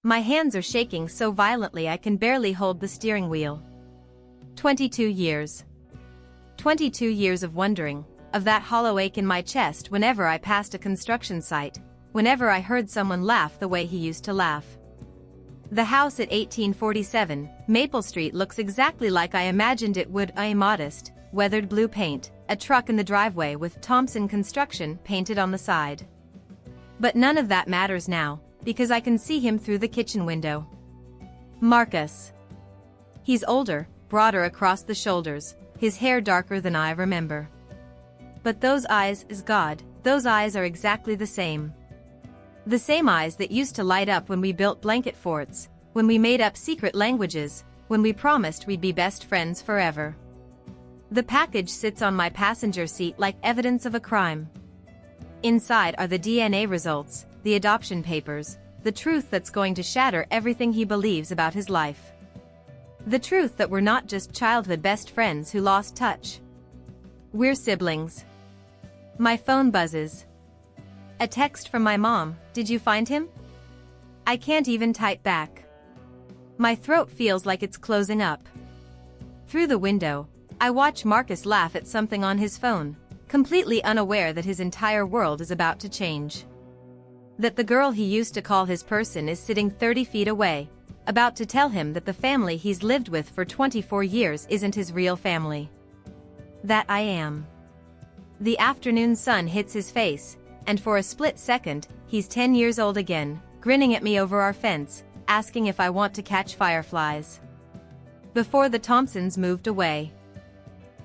My hands are shaking so violently I can barely hold the steering wheel. 22 years. 22 years of wondering, of that hollow ache in my chest whenever I passed a construction site, whenever I heard someone laugh the way he used to laugh. The house at 1847, Maple Street looks exactly like I imagined it would, a modest, weathered blue paint, a truck in the driveway with Thompson Construction painted on the side. But none of that matters now, because I can see him through the kitchen window. Marcus. He's older, broader across the shoulders, his hair darker than I remember. But those eyes, is God, those eyes are exactly the same. The same eyes that used to light up when we built blanket forts, when we made up secret languages, when we promised we'd be best friends forever. The package sits on my passenger seat like evidence of a crime. Inside are the DNA results, the adoption papers, the truth that's going to shatter everything he believes about his life. The truth that we're not just childhood best friends who lost touch. We're siblings. My phone buzzes. A text from my mom, "Did you find him?" I can't even type back. My throat feels like it's closing up. Through the window, I watch Marcus laugh at something on his phone, completely unaware that his entire world is about to change. That the girl he used to call his person is sitting 30 feet away, about to tell him that the family he's lived with for 24 years isn't his real family. That I am. The afternoon sun hits his face, and for a split second, he's 10 years old again, grinning at me over our fence, asking if I want to catch fireflies. Before the Thompsons moved away.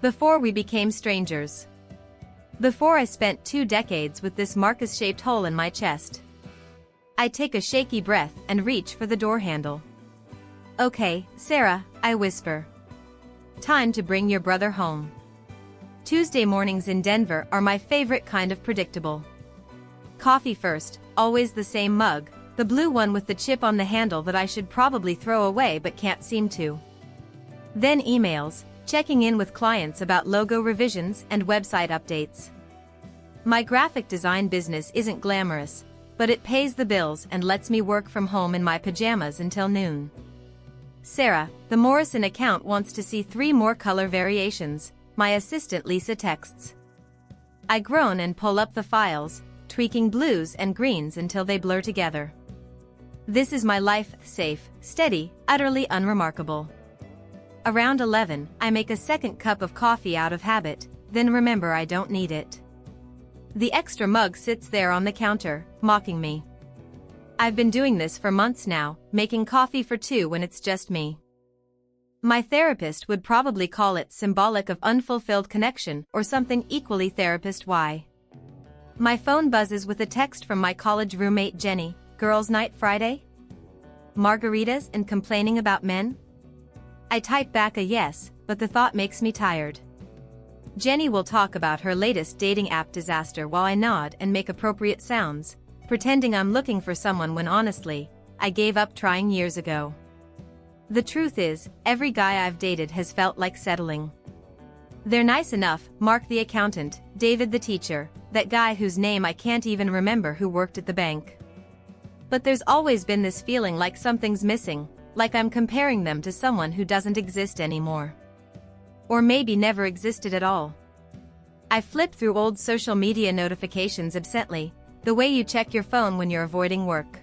Before we became strangers. Before I spent 2 decades with this Marcus-shaped hole in my chest. I take a shaky breath and reach for the door handle. "Okay, Sarah," I whisper. "Time to bring your brother home." Tuesday mornings in Denver are my favorite kind of predictable. Coffee first, always the same mug, the blue one with the chip on the handle that I should probably throw away but can't seem to. Then emails, checking in with clients about logo revisions and website updates. My graphic design business isn't glamorous, but it pays the bills and lets me work from home in my pajamas until noon. "Sarah, the Morrison account wants to see 3 more color variations," my assistant Lisa texts. I groan and pull up the files, tweaking blues and greens until they blur together. This is my life, safe, steady, utterly unremarkable. Around 11, I make a second cup of coffee out of habit, then remember I don't need it. The extra mug sits there on the counter, mocking me. I've been doing this for months now, making coffee for 2 when it's just me. My therapist would probably call it symbolic of unfulfilled connection or something equally therapist-y. My phone buzzes with a text from my college roommate Jenny. "Girls' night Friday? Margaritas and complaining about men?" I type back a yes, but the thought makes me tired. Jenny will talk about her latest dating app disaster while I nod and make appropriate sounds, pretending I'm looking for someone when honestly, I gave up trying years ago. The truth is, every guy I've dated has felt like settling. They're nice enough, Mark the accountant, David the teacher, that guy whose name I can't even remember who worked at the bank. But there's always been this feeling like something's missing, like I'm comparing them to someone who doesn't exist anymore. Or maybe never existed at all. I flip through old social media notifications absently, the way you check your phone when you're avoiding work.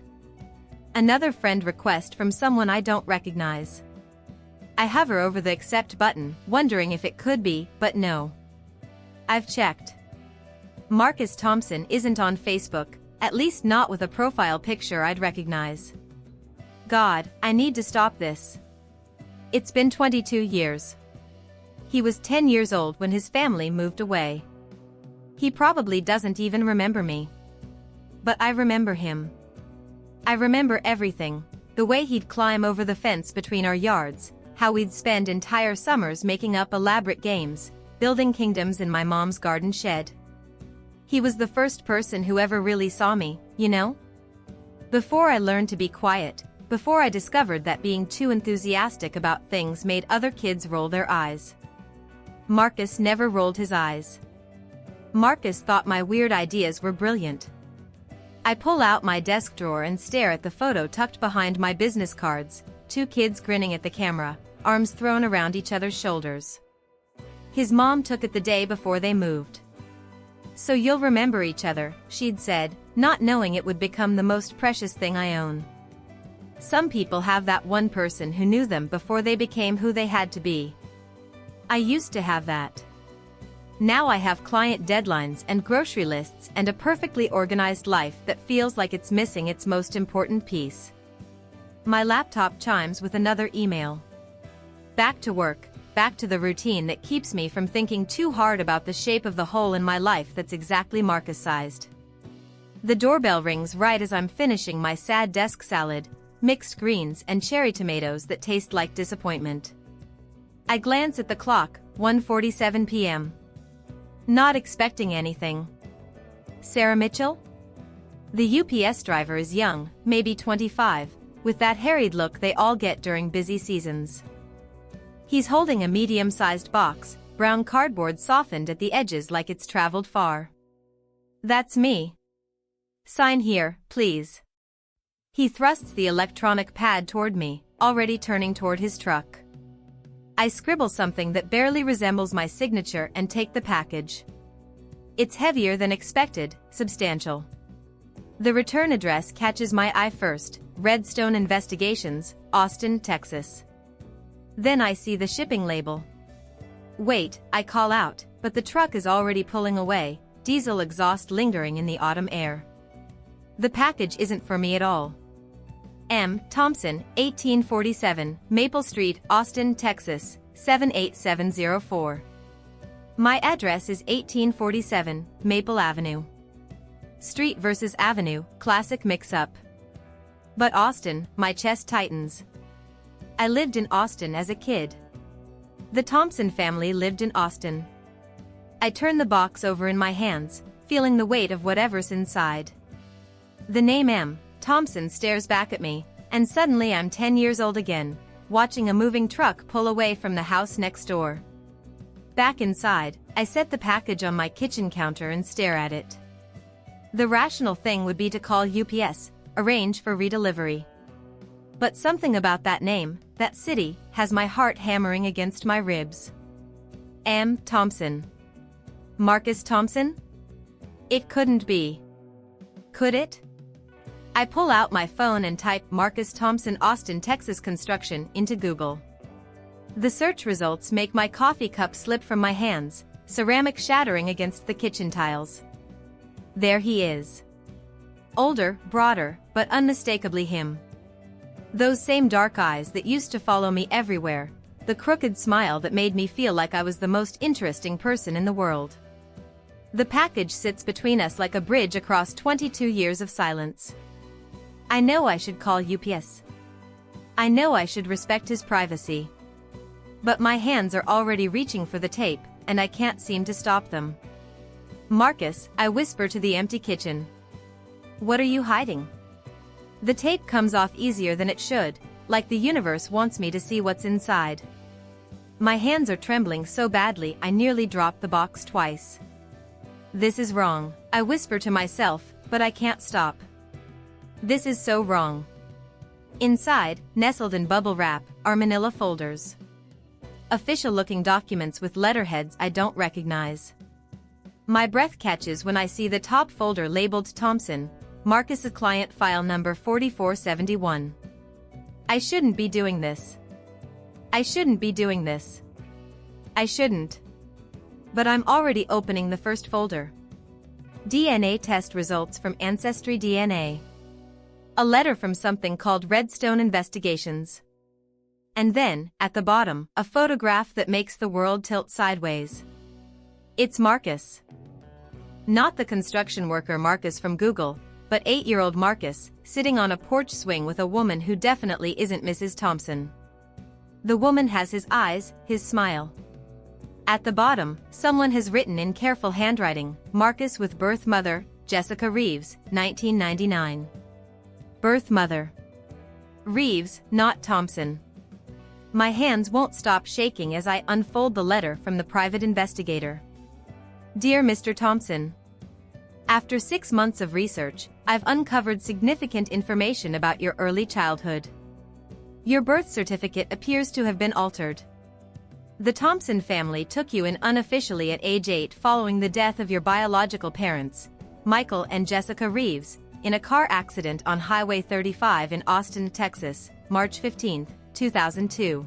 Another friend request from someone I don't recognize. I hover over the accept button, wondering if it could be, but no. I've checked. Marcus Thompson isn't on Facebook, at least not with a profile picture I'd recognize. God, I need to stop this. It's been 22 years. He was 10 years old when his family moved away. He probably doesn't even remember me. But I remember him. I remember everything, the way he'd climb over the fence between our yards, how we'd spend entire summers making up elaborate games, building kingdoms in my mom's garden shed. He was the first person who ever really saw me, you know? Before I learned to be quiet, before I discovered that being too enthusiastic about things made other kids roll their eyes. Marcus never rolled his eyes. Marcus thought my weird ideas were brilliant. I pull out my desk drawer and stare at the photo tucked behind my business cards, two kids grinning at the camera, arms thrown around each other's shoulders. His mom took it the day before they moved. "So you'll remember each other," she'd said, not knowing it would become the most precious thing I own. Some people have that one person who knew them before they became who they had to be. I used to have that. Now I have client deadlines and grocery lists and a perfectly organized life that feels like it's missing its most important piece. My laptop chimes with another email. Back to work, back to the routine that keeps me from thinking too hard about the shape of the hole in my life that's exactly Marcus-sized. The doorbell rings right as I'm finishing my sad desk salad, mixed greens and cherry tomatoes that taste like disappointment. I glance at the clock, 1:47 p.m. Not expecting anything. Sarah Mitchell? The UPS driver is young, maybe 25, with that harried look they all get during busy seasons. He's holding a medium-sized box, brown cardboard softened at the edges like it's traveled far. "That's me. Sign here, please." He thrusts the electronic pad toward me, already turning toward his truck. I scribble something that barely resembles my signature and take the package. It's heavier than expected, substantial. The return address catches my eye first, Redstone Investigations, Austin, Texas. Then I see the shipping label. "Wait," I call out, but the truck is already pulling away, diesel exhaust lingering in the autumn air. The package isn't for me at all. M. Thompson, 1847, Maple Street, Austin, Texas, 78704. My address is 1847, Maple Avenue. Street versus Avenue, classic mix-up. But Austin, my chest tightens. I lived in Austin as a kid. The Thompson family lived in Austin. I turn the box over in my hands, feeling the weight of whatever's inside. The name M. Thompson stares back at me, and suddenly I'm 10 years old again, watching a moving truck pull away from the house next door. Back inside, I set the package on my kitchen counter and stare at it. The rational thing would be to call UPS, arrange for redelivery. But something about that name, that city, has my heart hammering against my ribs. M. Thompson. Marcus Thompson? It couldn't be. Could it? I pull out my phone and type Marcus Thompson Austin, Texas construction into Google. The search results make my coffee cup slip from my hands, ceramic shattering against the kitchen tiles. There he is. Older, broader, but unmistakably him. Those same dark eyes that used to follow me everywhere, the crooked smile that made me feel like I was the most interesting person in the world. The package sits between us like a bridge across 22 years of silence. I know I should call UPS. I know I should respect his privacy. But my hands are already reaching for the tape, and I can't seem to stop them. "Marcus," I whisper to the empty kitchen. "What are you hiding?" The tape comes off easier than it should, like the universe wants me to see what's inside. My hands are trembling so badly I nearly drop the box twice. This is wrong, I whisper to myself, but I can't stop. This is so wrong. Inside, nestled in bubble wrap, are manila folders. Official-looking documents with letterheads I don't recognize. My breath catches when I see the top folder labeled Thompson, Marcus' client file number 4471. I shouldn't be doing this. I shouldn't be doing this. I shouldn't. But I'm already opening the first folder. DNA test results from Ancestry DNA. A letter from something called Redstone Investigations. And then, at the bottom, a photograph that makes the world tilt sideways. It's Marcus. Not the construction worker Marcus from Google, but 8-year-old Marcus, sitting on a porch swing with a woman who definitely isn't Mrs. Thompson. The woman has his eyes, his smile. At the bottom, someone has written in careful handwriting, Marcus with birth mother, Jessica Reeves, 1999. Birth mother. Reeves, not Thompson. My hands won't stop shaking as I unfold the letter from the private investigator. Dear Mr. Thompson. After 6 months of research, I've uncovered significant information about your early childhood. Your birth certificate appears to have been altered. The Thompson family took you in unofficially at age 8 following the death of your biological parents, Michael and Jessica Reeves, in a car accident on Highway 35 in Austin, Texas, March 15, 2002.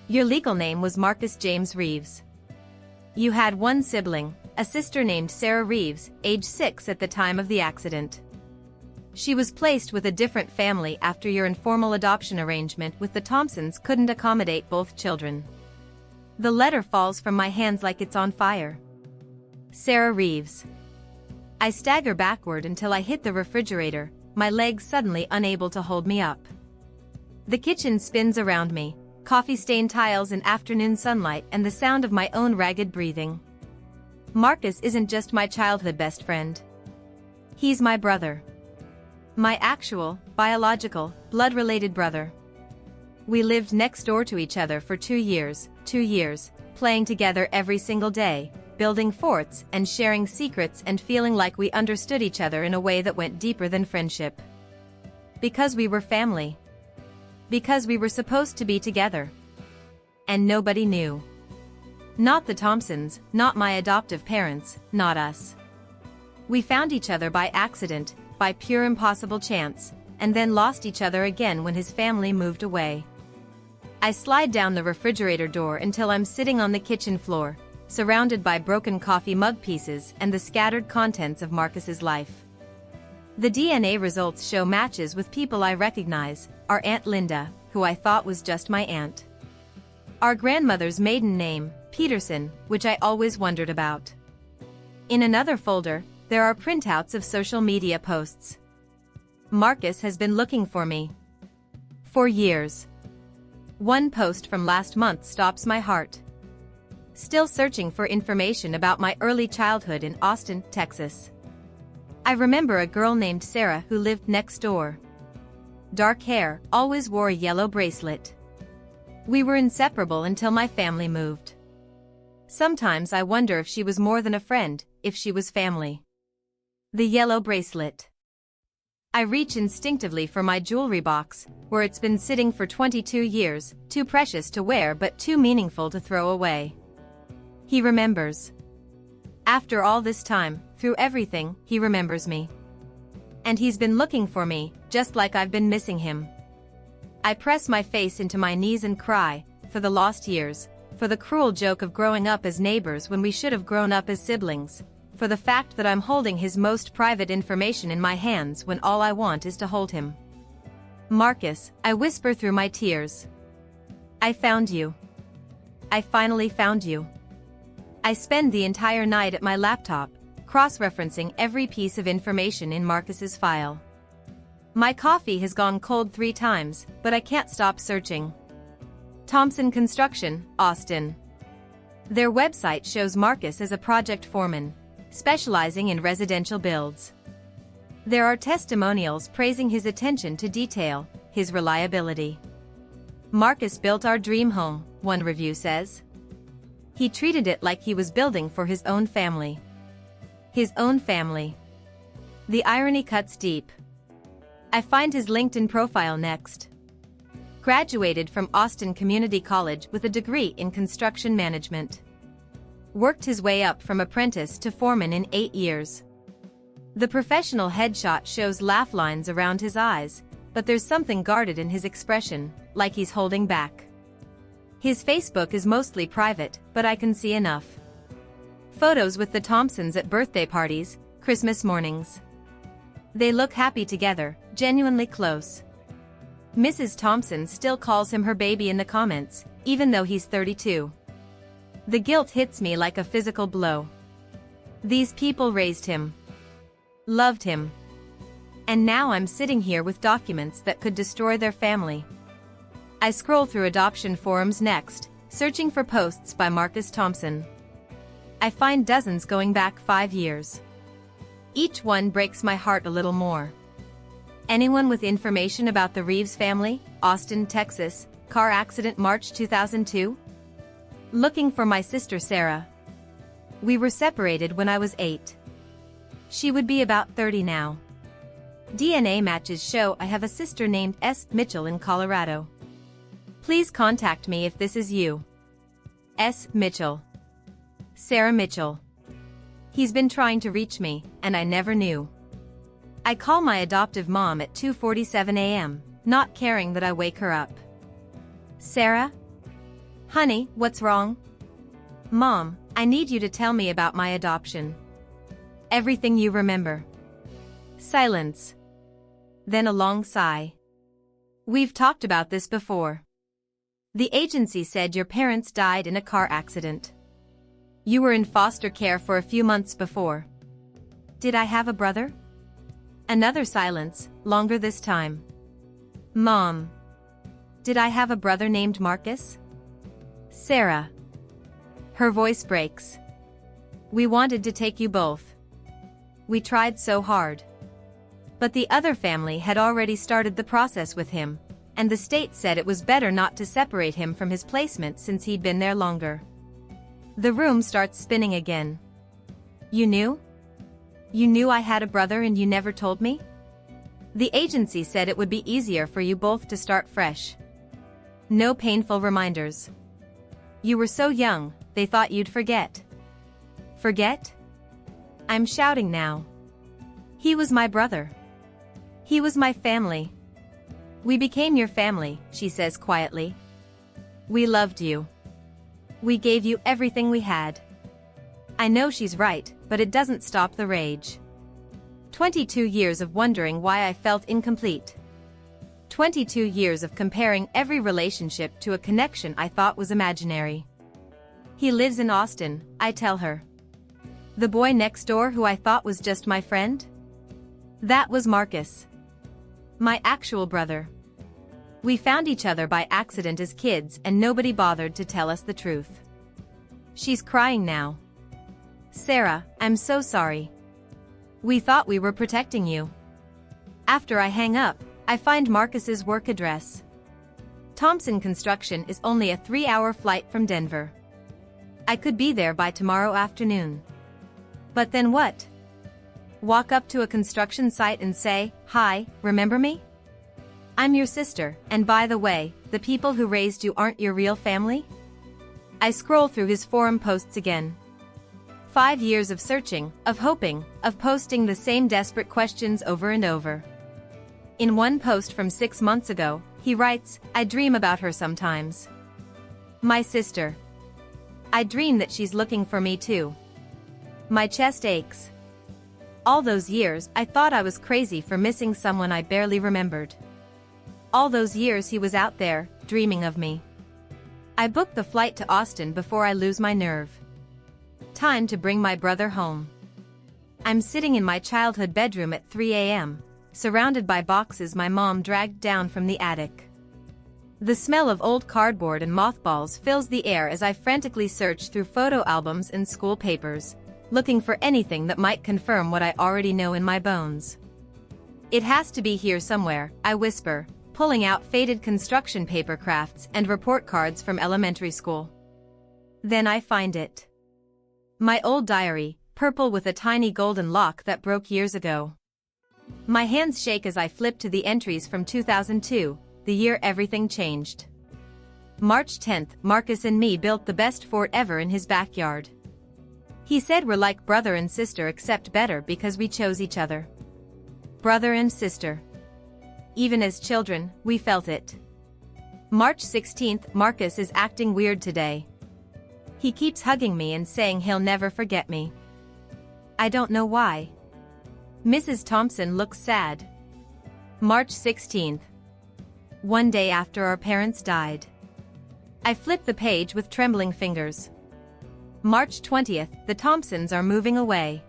Your legal name was Marcus James Reeves. You had one sibling, a sister named Sarah Reeves, age 6 at the time of the accident. She was placed with a different family after your informal adoption arrangement with the Thompsons couldn't accommodate both children. The letter falls from my hands like it's on fire. Sarah Reeves. I stagger backward until I hit the refrigerator, my legs suddenly unable to hold me up. The kitchen spins around me, coffee-stained tiles in afternoon sunlight and the sound of my own ragged breathing. Marcus isn't just my childhood best friend. He's my brother. My actual, biological, blood-related brother. We lived next door to each other for 2 years, playing together every single day, building forts and sharing secrets and feeling like we understood each other in a way that went deeper than friendship. Because we were family. Because we were supposed to be together. And nobody knew. Not the Thompsons, not my adoptive parents, not us. We found each other by accident, by pure impossible chance, and then lost each other again when his family moved away. I slide down the refrigerator door until I'm sitting on the kitchen floor, surrounded by broken coffee mug pieces and the scattered contents of Marcus's life. The DNA results show matches with people I recognize, our Aunt Linda, who I thought was just my aunt. Our grandmother's maiden name, Peterson, which I always wondered about. In another folder, there are printouts of social media posts. Marcus has been looking for me. For years. One post from last month stops my heart. Still searching for information about my early childhood in Austin, Texas. I remember a girl named Sarah who lived next door. Dark hair, always wore a yellow bracelet. We were inseparable until my family moved. Sometimes I wonder if she was more than a friend, if she was family. The yellow bracelet. I reach instinctively for my jewelry box, where it's been sitting for 22 years, too precious to wear but too meaningful to throw away. He remembers. After all this time, through everything, he remembers me. And he's been looking for me, just like I've been missing him. I press my face into my knees and cry, for the lost years, for the cruel joke of growing up as neighbors when we should have grown up as siblings, for the fact that I'm holding his most private information in my hands when all I want is to hold him. Marcus, I whisper through my tears. I found you. I finally found you. I spend the entire night at my laptop, cross-referencing every piece of information in Marcus's file. My coffee has gone cold 3 times, but I can't stop searching. Thompson Construction, Austin. Their website shows Marcus as a project foreman, specializing in residential builds. There are testimonials praising his attention to detail, his reliability. Marcus built our dream home, one review says. He treated it like he was building for his own family. His own family. The irony cuts deep. I find his LinkedIn profile next. Graduated from Austin Community College with a degree in construction management. Worked his way up from apprentice to foreman in 8 years. The professional headshot shows laugh lines around his eyes, but there's something guarded in his expression, like he's holding back. His Facebook is mostly private, but I can see enough. Photos with the Thompsons at birthday parties, Christmas mornings. They look happy together, genuinely close. Mrs. Thompson still calls him her baby in the comments, even though he's 32. The guilt hits me like a physical blow. These people raised him. Loved him. And now I'm sitting here with documents that could destroy their family. I scroll through adoption forums next, searching for posts by Marcus Thompson. I find dozens going back 5 years. Each one breaks my heart a little more. Anyone with information about the Reeves family, Austin, Texas, car accident March 2002? Looking for my sister Sarah. We were separated when I was 8. She would be about 30 now. DNA matches show I have a sister named S. Mitchell in Colorado. Please contact me if this is you. S. Mitchell. Sarah Mitchell. He's been trying to reach me, and I never knew. I call my adoptive mom at 2:47 a.m., not caring that I wake her up. Sarah? Honey, what's wrong? Mom, I need you to tell me about my adoption. Everything you remember. Silence. Then a long sigh. We've talked about this before. The agency said your parents died in a car accident. You were in foster care for a few months before. Did I have a brother? Another silence, longer this time. Mom. Did I have a brother named Marcus? Sarah. Her voice breaks. We wanted to take you both. We tried so hard. But the other family had already started the process with him, and the state said it was better not to separate him from his placement since he'd been there longer. The room starts spinning again. You knew? You knew I had a brother and you never told me? The agency said it would be easier for you both to start fresh. No painful reminders. You were so young, they thought you'd forget. Forget? I'm shouting now. He was my brother. He was my family. We became your family, she says quietly. We loved you. We gave you everything we had. I know she's right, but it doesn't stop the rage. 22 years of wondering why I felt incomplete. 22 years of comparing every relationship to a connection I thought was imaginary. He lives in Austin, I tell her. The boy next door who I thought was just my friend? That was Marcus. My actual brother. We found each other by accident as kids and nobody bothered to tell us the truth. She's crying now. Sarah, I'm so sorry. We thought we were protecting you. After I hang up, I find Marcus's work address. Thompson Construction is only a 3-hour flight from Denver. I could be there by tomorrow afternoon. But then what? Walk up to a construction site and say, "Hi, remember me? I'm your sister, and by the way, the people who raised you aren't your real family?" I scroll through his forum posts again. 5 years of searching, of hoping, of posting the same desperate questions over and over. In one post from 6 months ago, he writes, I dream about her sometimes. My sister. I dream that she's looking for me too. My chest aches. All those years, I thought I was crazy for missing someone I barely remembered. All those years he was out there, dreaming of me. I booked the flight to Austin before I lose my nerve. Time to bring my brother home. I'm sitting in my childhood bedroom at 3 a.m., surrounded by boxes my mom dragged down from the attic. The smell of old cardboard and mothballs fills the air as I frantically search through photo albums and school papers, looking for anything that might confirm what I already know in my bones. It has to be here somewhere, I whisper, pulling out faded construction paper crafts and report cards from elementary school. Then I find it. My old diary, purple with a tiny golden lock that broke years ago. My hands shake as I flip to the entries from 2002, the year everything changed. March 10th, Marcus and me built the best fort ever in his backyard. He said we're like brother and sister except better because we chose each other. Brother and sister. Even as children, we felt it. March 16th, Marcus is acting weird today. He keeps hugging me and saying he'll never forget me. I don't know why. Mrs. Thompson looks sad. March 16th. One day after our parents died. I flip the page with trembling fingers. March 20th, the Thompsons are moving away.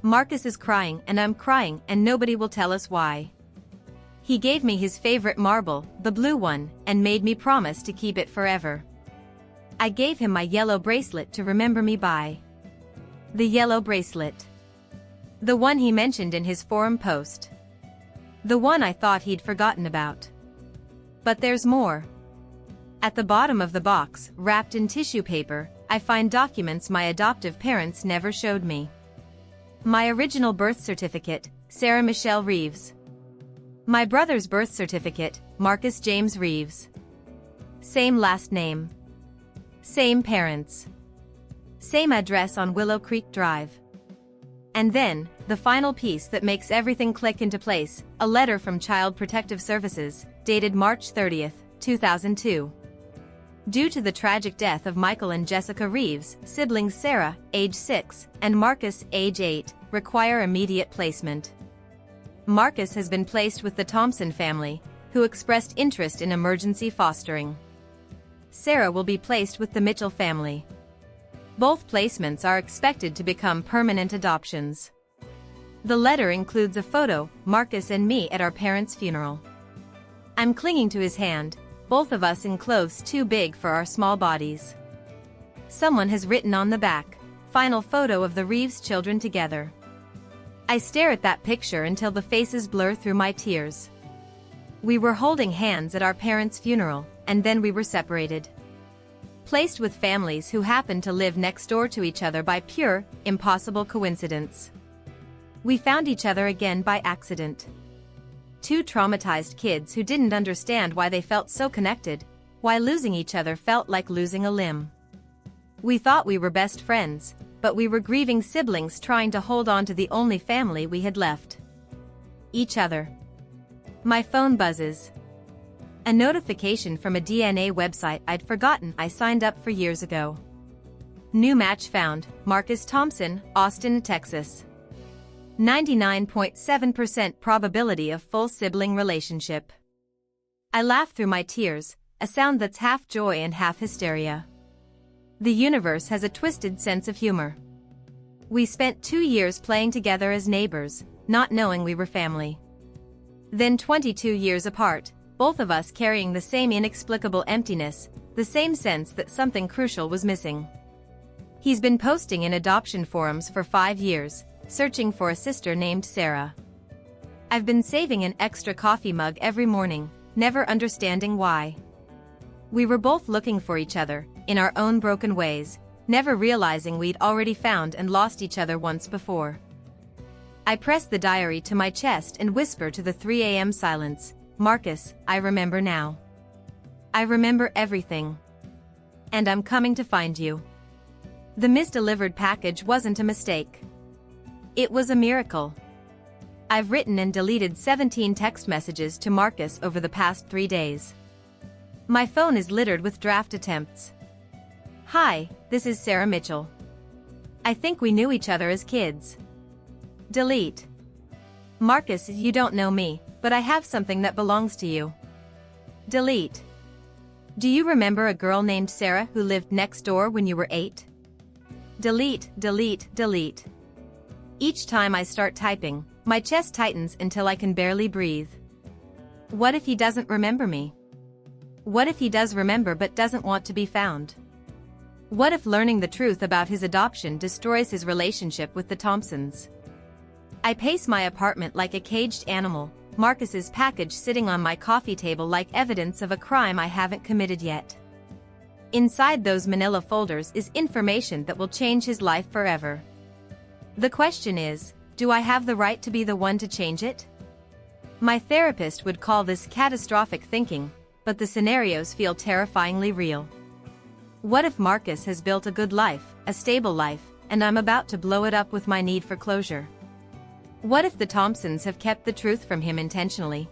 Marcus is crying and I'm crying and nobody will tell us why. He gave me his favorite marble, the blue one, and made me promise to keep it forever. I gave him my yellow bracelet to remember me by. The yellow bracelet. The one he mentioned in his forum post. The one I thought he'd forgotten about. But there's more. At the bottom of the box, wrapped in tissue paper, I find documents my adoptive parents never showed me. My original birth certificate, Sarah Michelle Reeves. My brother's birth certificate, Marcus James Reeves. Same last name. Same parents. Same address on Willow Creek Drive. And then, the final piece that makes everything click into place, a letter from Child Protective Services, dated March 30, 2002. Due to the tragic death of Michael and Jessica Reeves, siblings Sarah, age 6, and Marcus, age 8, require immediate placement. Marcus has been placed with the Thompson family, who expressed interest in emergency fostering. Sarah will be placed with the Mitchell family. Both placements are expected to become permanent adoptions. The letter includes a photo, Marcus and me at our parents' funeral. I'm clinging to his hand, both of us in clothes too big for our small bodies. Someone has written on the back, "Final photo of the Reeves children together." I stare at that picture until the faces blur through my tears. We were holding hands at our parents' funeral, and then we were separated. Placed with families who happened to live next door to each other by pure, impossible coincidence. We found each other again by accident. Two traumatized kids who didn't understand why they felt so connected, why losing each other felt like losing a limb. We thought we were best friends, but we were grieving siblings trying to hold on to the only family we had left. Each other. My phone buzzes. A notification from a DNA website I'd forgotten I signed up for years ago. New match found, Marcus Thompson, Austin, Texas. 99.7% probability of full sibling relationship. I laugh through my tears, a sound that's half joy and half hysteria. The universe has a twisted sense of humor. We spent 2 years playing together as neighbors, not knowing we were family. Then 22 years apart, both of us carrying the same inexplicable emptiness, the same sense that something crucial was missing. He's been posting in adoption forums for 5 years, searching for a sister named Sarah. I've been saving an extra coffee mug every morning, never understanding why. We were both looking for each other, in our own broken ways, never realizing we'd already found and lost each other once before. I press the diary to my chest and whisper to the 3 a.m. silence, "Marcus, I remember now. I remember everything. And I'm coming to find you." The Misdelivered package wasn't a mistake. It was a miracle. I've written and deleted 17 text messages to Marcus over the past 3 days. My phone is littered with draft attempts. "Hi, this is Sarah Mitchell. I think we knew each other as kids." Delete. "Marcus, you don't know me, but I have something that belongs to you." Delete. "Do you remember a girl named Sarah who lived next door when you were 8? Delete, delete, delete. Each time I start typing, my chest tightens until I can barely breathe. What if he doesn't remember me? What if he does remember but doesn't want to be found? What if learning the truth about his adoption destroys his relationship with the Thompsons? I pace my apartment like a caged animal, Marcus's package sitting on my coffee table like evidence of a crime I haven't committed yet. Inside those manila folders is information that will change his life forever. The question is, do I have the right to be the one to change it? My therapist would call this catastrophic thinking, but the scenarios feel terrifyingly real. What if Marcus has built a good life, a stable life, and I'm about to blow it up with my need for closure? What if the Thompsons have kept the truth from him intentionally?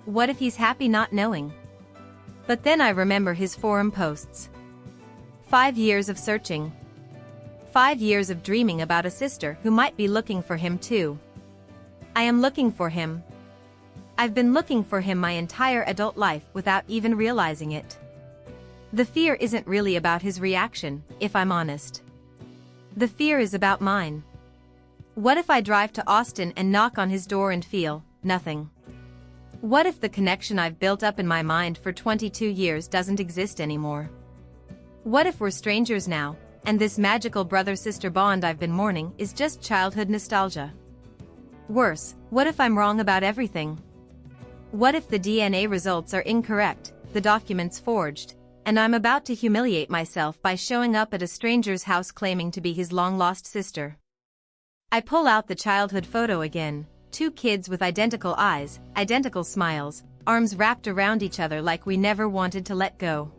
What if he's happy not knowing? But then I remember his forum posts. 5 years of searching. 5 years of dreaming about a sister who might be looking for him too. I am looking for him. I've been looking for him my entire adult life without even realizing it. The fear isn't really about his reaction, if I'm honest. The fear is about mine. What if I drive to Austin and knock on his door and feel nothing? What if the connection I've built up in my mind for 22 years doesn't exist anymore? What if we're strangers now, and this magical brother-sister bond I've been mourning is just childhood nostalgia? Worse, what if I'm wrong about everything? What if the DNA results are incorrect, the documents forged, and I'm about to humiliate myself by showing up at a stranger's house claiming to be his long-lost sister? I pull out the childhood photo again, 2 kids with identical eyes, identical smiles, arms wrapped around each other like we never wanted to let go.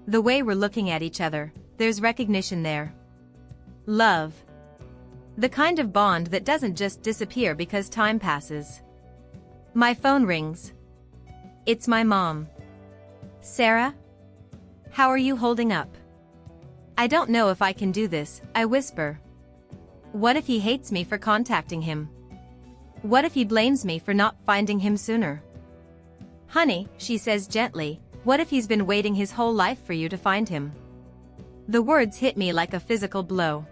The way we're looking at each other, there's recognition there. Love. The kind of bond that doesn't just disappear because time passes. My phone rings. It's my mom. Sarah? How are you holding up? I don't know if I can do this, I whisper. What if he hates me for contacting him? What if he blames me for not finding him sooner? Honey, she says gently, what if he's been waiting his whole life for you to find him? The words hit me like a physical blow.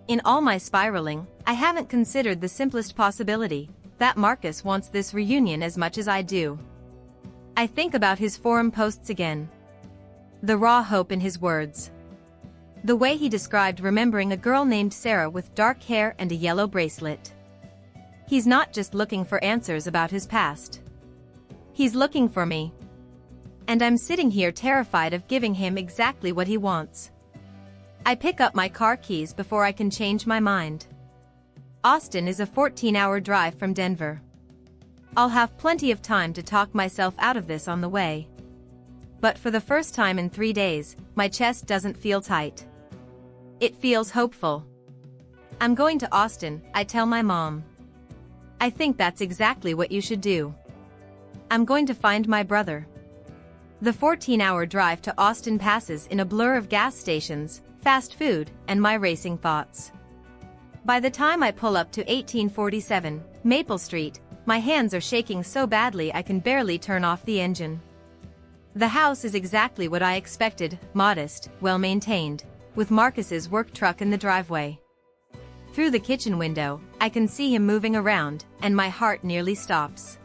In all my spiraling, I haven't considered the simplest possibility, that Marcus wants this reunion as much as I do. I think about his forum posts again. The raw hope in his words. The way he described remembering a girl named Sarah with dark hair and a yellow bracelet. He's not just looking for answers about his past. He's looking for me. And I'm sitting here terrified of giving him exactly what he wants. I pick up my car keys before I can change my mind. Austin is a 14-hour drive from Denver. I'll have plenty of time to talk myself out of this on the way. But for the first time in 3 days, my chest doesn't feel tight. It feels hopeful. I'm going to Austin, I tell my mom. I think that's exactly what you should do. I'm going to find my brother. The 14-hour drive to Austin passes in a blur of gas stations, fast food, and my racing thoughts. By the time I pull up to 1847 Maple Street, my hands are shaking so badly I can barely turn off the engine. The house is exactly what I expected, modest, well-maintained, with Marcus's work truck in the driveway. Through the kitchen window, I can see him moving around, and my heart nearly stops.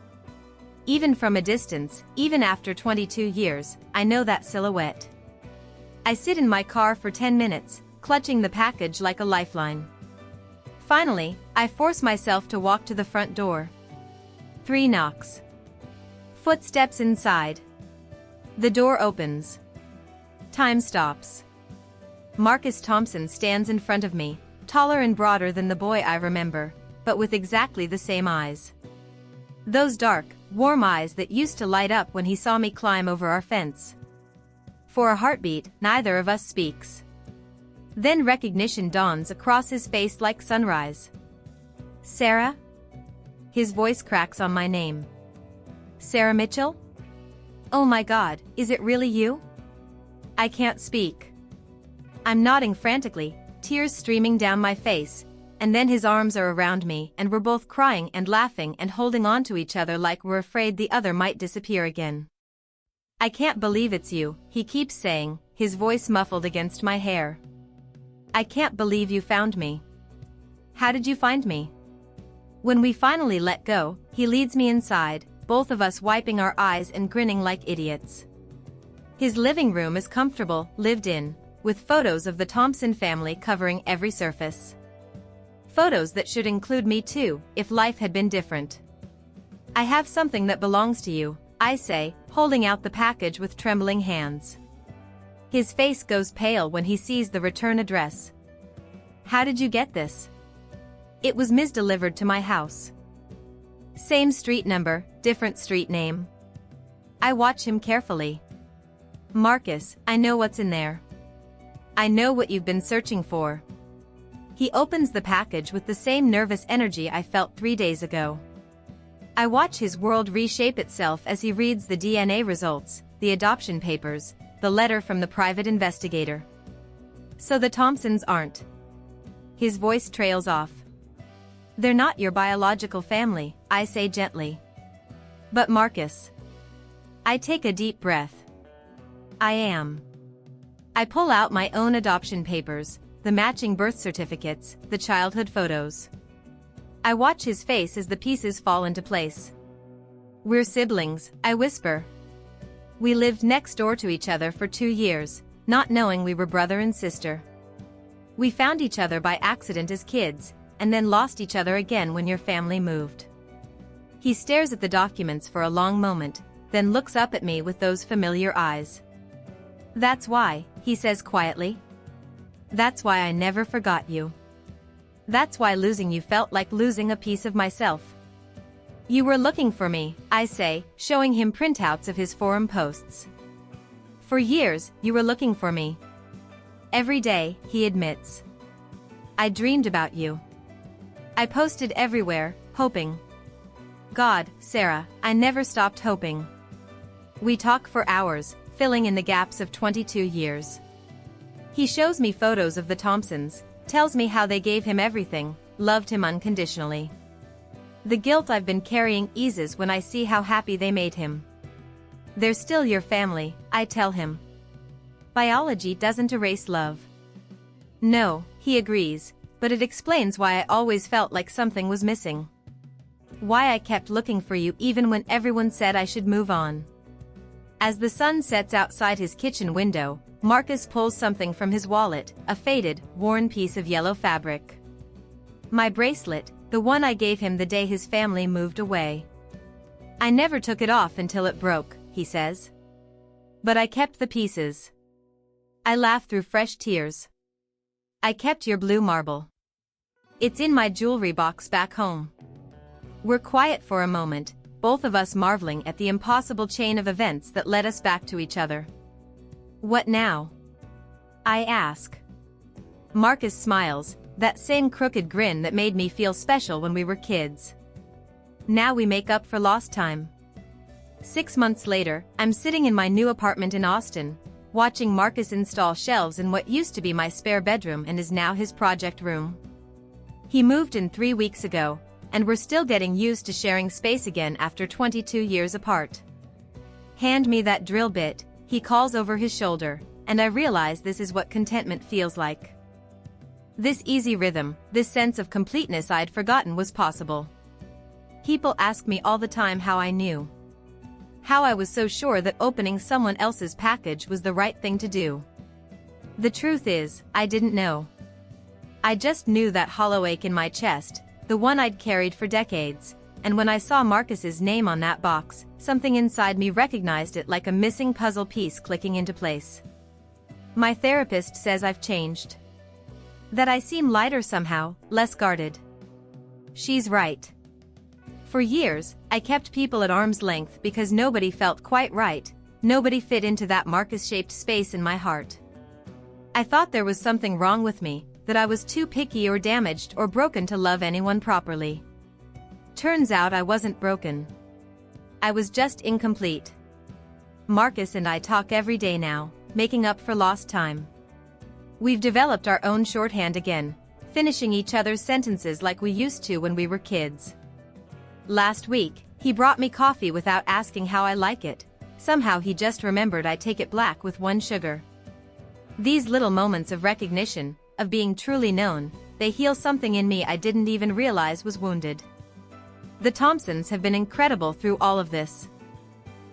Even from a distance, even after 22 years, I know that silhouette. I sit in my car for 10 minutes, clutching the package like a lifeline. Finally, I force myself to walk to the front door. 3 knocks. Footsteps inside. The door opens. Time stops. Marcus Thompson stands in front of me, taller and broader than the boy I remember, but with exactly the same eyes. Those dark, warm eyes that used to light up when he saw me climb over our fence. For a heartbeat, neither of us speaks. Then recognition dawns across his face like sunrise. Sarah? His voice cracks on my name. Sarah Mitchell? Oh my God, is it really you? I can't speak. I'm nodding frantically, tears streaming down my face, and then his arms are around me and we're both crying and laughing and holding on to each other like we're afraid the other might disappear again. I can't believe it's you, he keeps saying, his voice muffled against my hair. I can't believe you found me. How did you find me? When we finally let go, he leads me inside, both of us wiping our eyes and grinning like idiots. His living room is comfortable, lived in, with photos of the Thompson family covering every surface. Photos that should include me too, if life had been different. I have something that belongs to you, I say, holding out the package with trembling hands. His face goes pale when he sees the return address. How did you get this? It was misdelivered to my house. Same street number, different street name. I watch him carefully. Marcus, I know what's in there. I know what you've been searching for. He opens the package with the same nervous energy I felt 3 days ago. I watch his world reshape itself as he reads the DNA results, the adoption papers, the letter from the private investigator. So the Thompsons aren't. His voice trails off. They're not your biological family, I say gently. But Marcus. I take a deep breath. I am. I pull out my own adoption papers, the matching birth certificates, the childhood photos. I watch his face as the pieces fall into place. We're siblings, I whisper. We lived next door to each other for 2 years, not knowing we were brother and sister. We found each other by accident as kids, and then lost each other again when your family moved. He stares at the documents for a long moment, then looks up at me with those familiar eyes. That's why, he says quietly. That's why I never forgot you. That's why losing you felt like losing a piece of myself. You were looking for me, I say, showing him printouts of his forum posts. For years, you were looking for me. Every day, he admits. I dreamed about you. I posted everywhere, hoping. God, Sarah, I never stopped hoping. We talk for hours, filling in the gaps of 22 years. He shows me photos of the Thompsons, tells me how they gave him everything, loved him unconditionally. The guilt I've been carrying eases when I see how happy they made him. They're still your family, I tell him. Biology doesn't erase love. No, he agrees, but it explains why I always felt like something was missing. Why I kept looking for you even when everyone said I should move on. As the sun sets outside his kitchen window, Marcus pulls something from his wallet, a faded, worn piece of yellow fabric. My bracelet, the one I gave him the day his family moved away. I never took it off until it broke, he says. But I kept the pieces. I laugh through fresh tears. I kept your blue marble. It's in my jewelry box back home. We're quiet for a moment, both of us marveling at the impossible chain of events that led us back to each other. What now? I ask. Marcus smiles, that same crooked grin that made me feel special when we were kids. Now we make up for lost time. 6 months later, I'm sitting in my new apartment in Austin, watching Marcus install shelves in what used to be my spare bedroom and is now his project room. He moved in 3 weeks ago, and we're still getting used to sharing space again after 22 years apart. Hand me that drill bit, he calls over his shoulder, and I realize this is what contentment feels like. This easy rhythm, this sense of completeness I'd forgotten was possible. People ask me all the time how I knew. How I was so sure that opening someone else's package was the right thing to do. The truth is, I didn't know. I just knew that hollow ache in my chest, the one I'd carried for decades, and when I saw Marcus's name on that box, something inside me recognized it like a missing puzzle piece clicking into place. My therapist says I've changed. That I seem lighter somehow, less guarded. She's right. For years, I kept people at arm's length because nobody felt quite right, nobody fit into that Marcus-shaped space in my heart. I thought there was something wrong with me, that I was too picky or damaged or broken to love anyone properly. Turns out I wasn't broken. I was just incomplete. Marcus and I talk every day now, making up for lost time. We've developed our own shorthand again, finishing each other's sentences like we used to when we were kids. Last week, he brought me coffee without asking how I like it. Somehow he just remembered I take it black with 1 sugar. These little moments of recognition, of being truly known, they heal something in me I didn't even realize was wounded. The Thompsons have been incredible through all of this.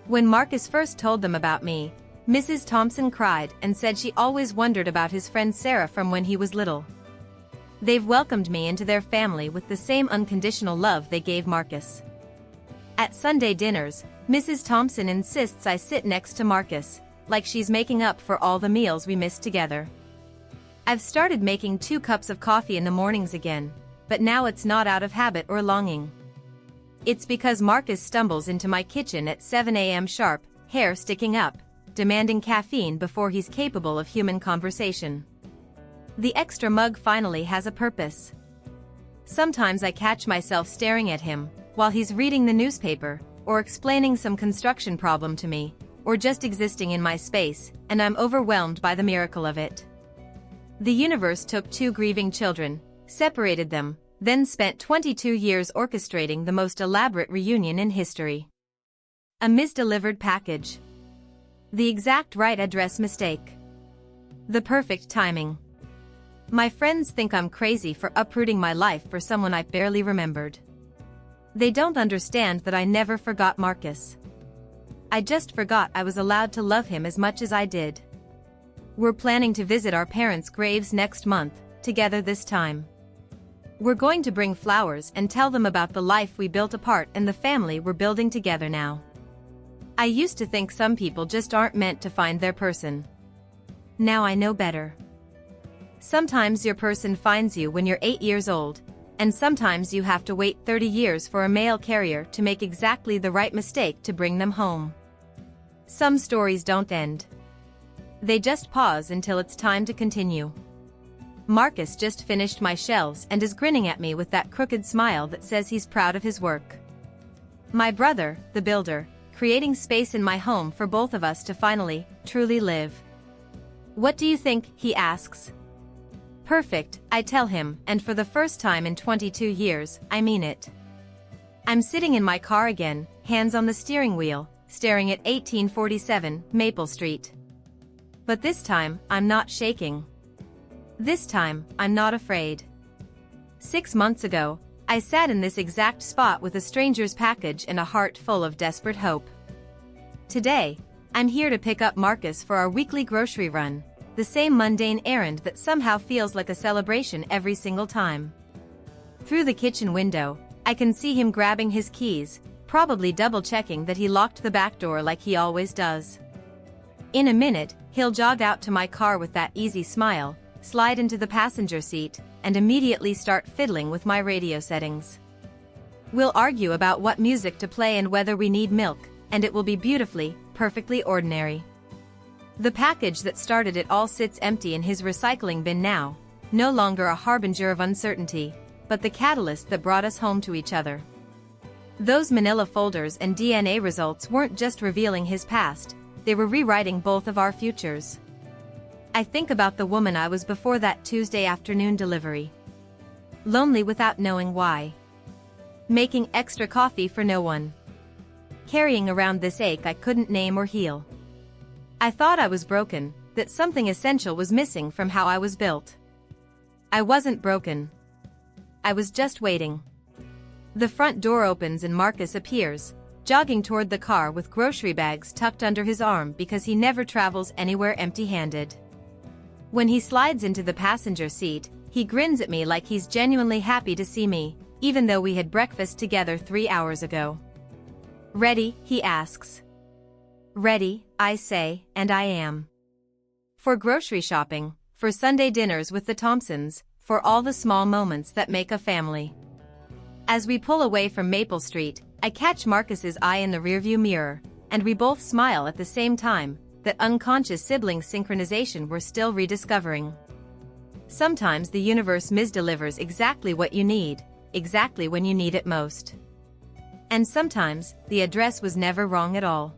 When Marcus first told them about me, Mrs. Thompson cried and said she always wondered about his friend Sarah from when he was little. They've welcomed me into their family with the same unconditional love they gave Marcus. At Sunday dinners, Mrs. Thompson insists I sit next to Marcus, like she's making up for all the meals we missed together. I've started making 2 cups of coffee in the mornings again, but now it's not out of habit or longing. It's because Marcus stumbles into my kitchen at 7 a.m. sharp, hair sticking up, demanding caffeine before he's capable of human conversation. The extra mug finally has a purpose. Sometimes I catch myself staring at him, while he's reading the newspaper, or explaining some construction problem to me, or just existing in my space, and I'm overwhelmed by the miracle of it. The universe took 2 grieving children, separated them, then spent 22 years orchestrating the most elaborate reunion in history. A misdelivered package. The exact right address mistake. The perfect timing. My friends think I'm crazy for uprooting my life for someone I barely remembered. They don't understand that I never forgot Marcus. I just forgot I was allowed to love him as much as I did. We're planning to visit our parents' graves next month, together this time. We're going to bring flowers and tell them about the life we built apart and the family we're building together now. I used to think some people just aren't meant to find their person. Now I know better. Sometimes your person finds you when you're 8 years old, and sometimes you have to wait 30 years for a mail carrier to make exactly the right mistake to bring them home. Some stories don't end. They just pause until it's time to continue. Marcus just finished my shelves and is grinning at me with that crooked smile that says he's proud of his work. My brother, the builder, creating space in my home for both of us to finally, truly live. What do you think, he asks. Perfect, I tell him, and for the first time in 22 years, I mean it. I'm sitting in my car again, hands on the steering wheel, staring at 1847 Maple Street. But this time, I'm not shaking. This time, I'm not afraid. 6 months ago, I sat in this exact spot with a stranger's package and a heart full of desperate hope. Today, I'm here to pick up Marcus for our weekly grocery run, the same mundane errand that somehow feels like a celebration every single time. Through the kitchen window, I can see him grabbing his keys, probably double-checking that he locked the back door like he always does. In a minute, he'll jog out to my car with that easy smile, slide into the passenger seat, and immediately start fiddling with my radio settings. We'll argue about what music to play and whether we need milk, and it will be beautifully, perfectly ordinary. The package that started it all sits empty in his recycling bin now, no longer a harbinger of uncertainty, but the catalyst that brought us home to each other. Those manila folders and DNA results weren't just revealing his past, they were rewriting both of our futures. I think about the woman I was before that Tuesday afternoon delivery. Lonely without knowing why. Making extra coffee for no one. Carrying around this ache I couldn't name or heal. I thought I was broken, that something essential was missing from how I was built. I wasn't broken. I was just waiting. The front door opens and Marcus appears, jogging toward the car with grocery bags tucked under his arm because he never travels anywhere empty-handed. When he slides into the passenger seat, he grins at me like he's genuinely happy to see me, even though we had breakfast together 3 hours ago. Ready, he asks. Ready, I say, and I am. For grocery shopping, for Sunday dinners with the Thompsons, for all the small moments that make a family. As we pull away from Maple Street, I catch Marcus's eye in the rearview mirror, and we both smile at the same time, that unconscious sibling synchronization we're still rediscovering. Sometimes the universe misdelivers exactly what you need, exactly when you need it most. And sometimes, the address was never wrong at all.